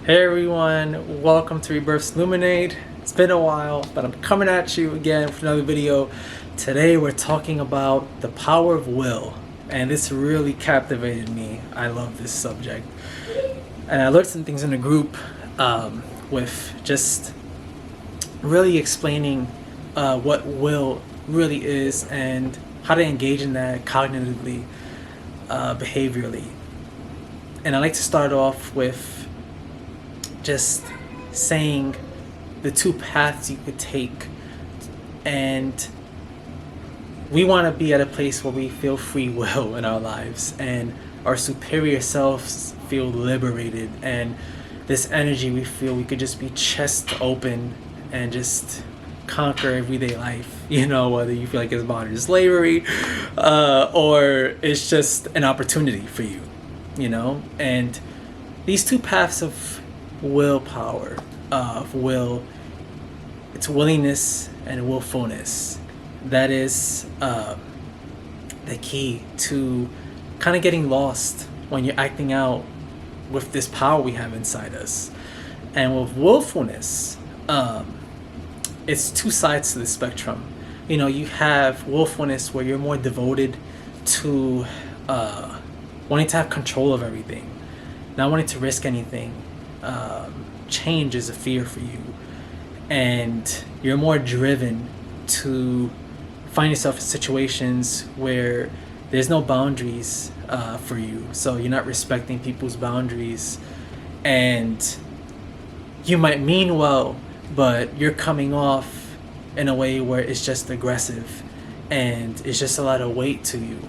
Hey everyone, welcome to Rebirth's Illuminate. It's been a while, but I'm coming at you again with another video. Today we're talking about the power of will, and this really captivated me. I love this subject. And I learned some things in the group with just really explaining what will really is and how to engage in that cognitively, behaviorally. And I like to start off with just saying the two paths you could take, and we want to be at a place where we feel free will in our lives and our superior selves feel liberated, and this energy we feel we could just be chest open and just conquer everyday life, whether you feel like it's modern slavery or it's just an opportunity for you, and these two paths of willpower, of will, it's willingness and willfulness. That is the key to kind of getting lost when you're acting out with this power we have inside us. And with willfulness, it's two sides to the spectrum. You have willfulness where you're more devoted to wanting to have control of everything, not wanting to risk anything. Change is a fear for you, and you're more driven to find yourself in situations where there's no boundaries for you, so you're not respecting people's boundaries, and you might mean well, but you're coming off in a way where it's just aggressive and it's just a lot of weight to you,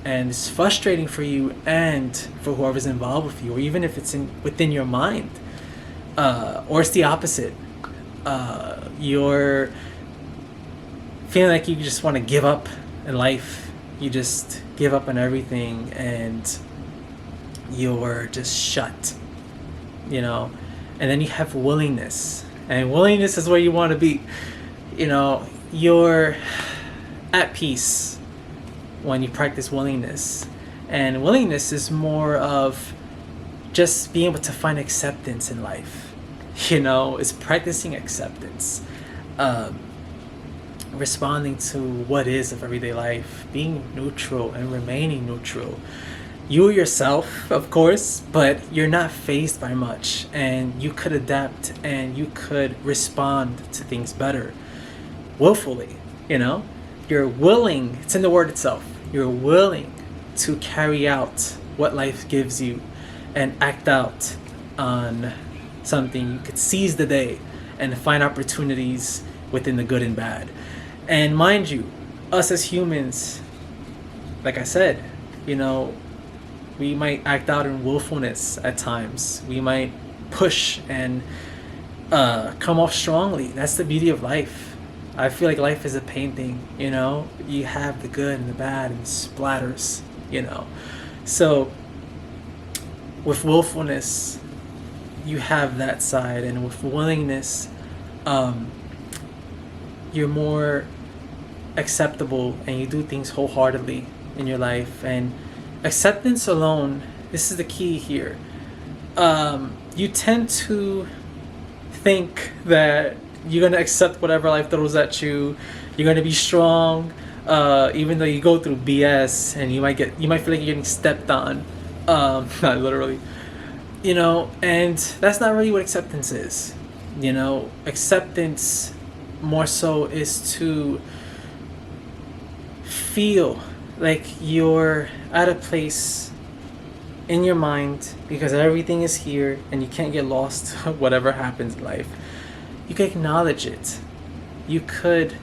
and it's frustrating for you and for whoever's involved with you, or even if it's within your mind, or it's the opposite. You're feeling like you just want to give up in life. You just give up on everything and you're just shut, and then you have willingness, and willingness is where you want to be. You're at peace when you practice willingness, and willingness is more of just being able to find acceptance in life. It's practicing acceptance, responding to what is of everyday life, being neutral and remaining neutral. You yourself, of course, but you're not fazed by much, and you could adapt and you could respond to things better willfully. You're willing, it's in the word itself, you're willing to carry out what life gives you and act out on something. You could seize the day and find opportunities within the good and bad. And mind you, us as humans, like I said, we might act out in willfulness at times. We might push and come off strongly. That's the beauty of life. I feel like life is a painting, you have the good and the bad and splatters, So with willfulness, you have that side, and with willingness, you're more acceptable and you do things wholeheartedly in your life. And acceptance alone, this is the key here. You tend to think that you're going to accept whatever life throws at you. You're going to be strong, even though you go through BS, and you might feel like you're getting stepped on, not literally, and that's not really what acceptance is. Acceptance more so is to feel like you're at a place in your mind, because everything is here and you can't get lost whatever happens in life. You could acknowledge it. You could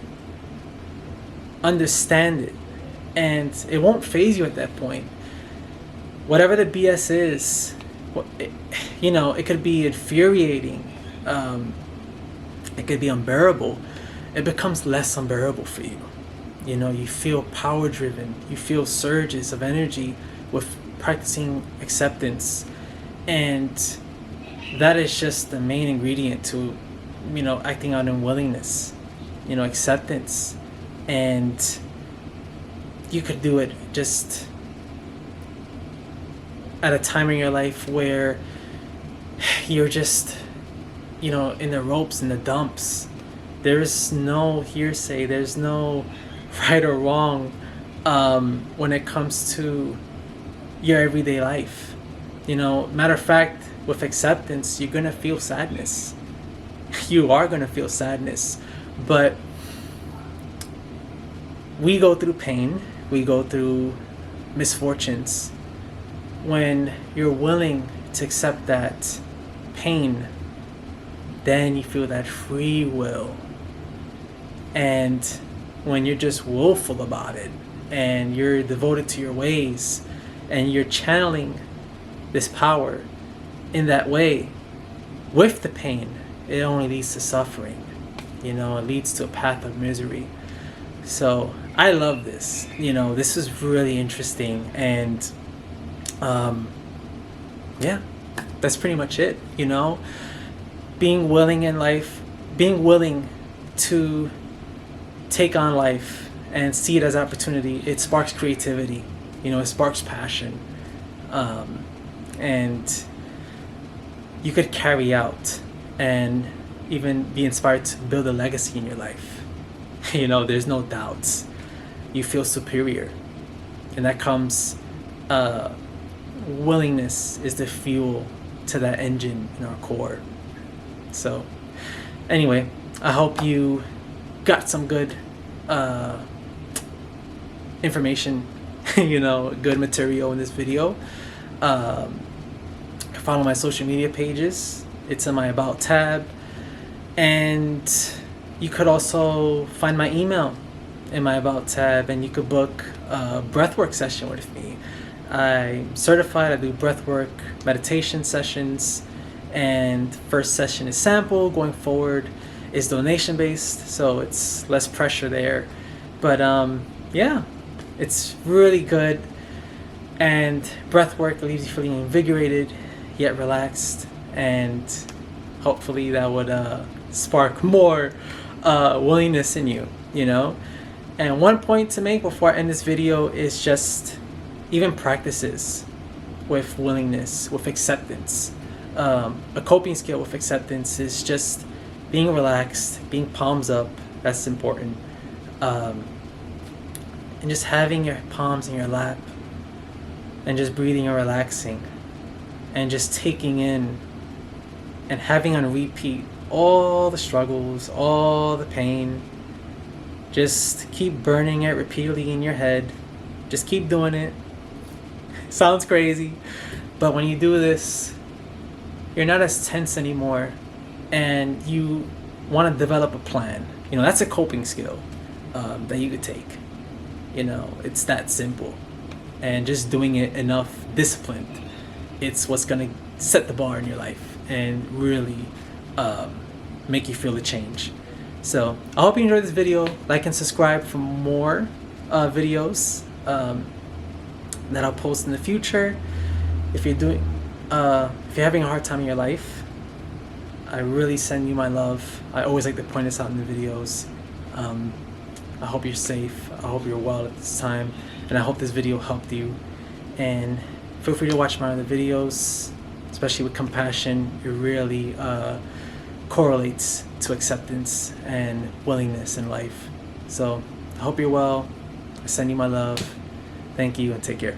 understand it. And it won't faze you at that point. Whatever the BS is, it could be infuriating. It could be unbearable. It becomes less unbearable for you. You feel power driven. You feel surges of energy with practicing acceptance. And that is just the main ingredient to acting out in willingness, acceptance. And you could do it just at a time in your life where you're just, in the ropes, in the dumps. There's no hearsay, there's no right or wrong when it comes to your everyday life. Matter of fact, with acceptance, you're gonna feel sadness. You are gonna feel sadness, but we go through pain, we go through misfortunes. When you're willing to accept that pain, then you feel that free will. And when you're just willful about it, and you're devoted to your ways, and you're channeling this power in that way, with the pain, it only leads to suffering. It leads to a path of misery. So I love this. This is really interesting, and yeah, that's pretty much it. Being willing in life, being willing to take on life and see it as opportunity, it sparks creativity. It sparks passion, and you could carry out and even be inspired to build a legacy in your life. There's no doubts. You feel superior, and that comes, willingness is the fuel to that engine in our core. So anyway, I hope you got some good information, good material in this video. Follow my social media pages. It's in my About tab. And you could also find my email in my About tab, and you could book a breathwork session with me. I'm certified. I do breathwork meditation sessions, and first session is sample. Going forward is donation based, so it's less pressure there. But yeah, it's really good, and breathwork leaves you feeling invigorated yet relaxed, and hopefully that would spark more willingness in you. And one point to make before I end this video is just even practices with willingness, with acceptance. A coping skill with acceptance is just being relaxed, being palms up. That's important. And just having your palms in your lap, and just breathing and relaxing, and just taking in and having on repeat all the struggles, all the pain. Just keep burning it repeatedly in your head. Just keep doing it. Sounds crazy, but when you do this, you're not as tense anymore, and you want to develop a plan. That's a coping skill that you could take. It's that simple, and just doing it enough disciplined, it's what's gonna set the bar in your life and really make you feel the change. So I hope you enjoyed this video. Like and subscribe for more videos that I'll post in the future. If you're having a hard time in your life, I really send you my love. I always like to point this out in the videos. I hope you're safe. I hope you're well at this time, and I hope this video helped you. And feel free to watch my other videos, especially with compassion. It really correlates to acceptance and willingness in life. So I hope you're well. I send you my love. Thank you, and take care.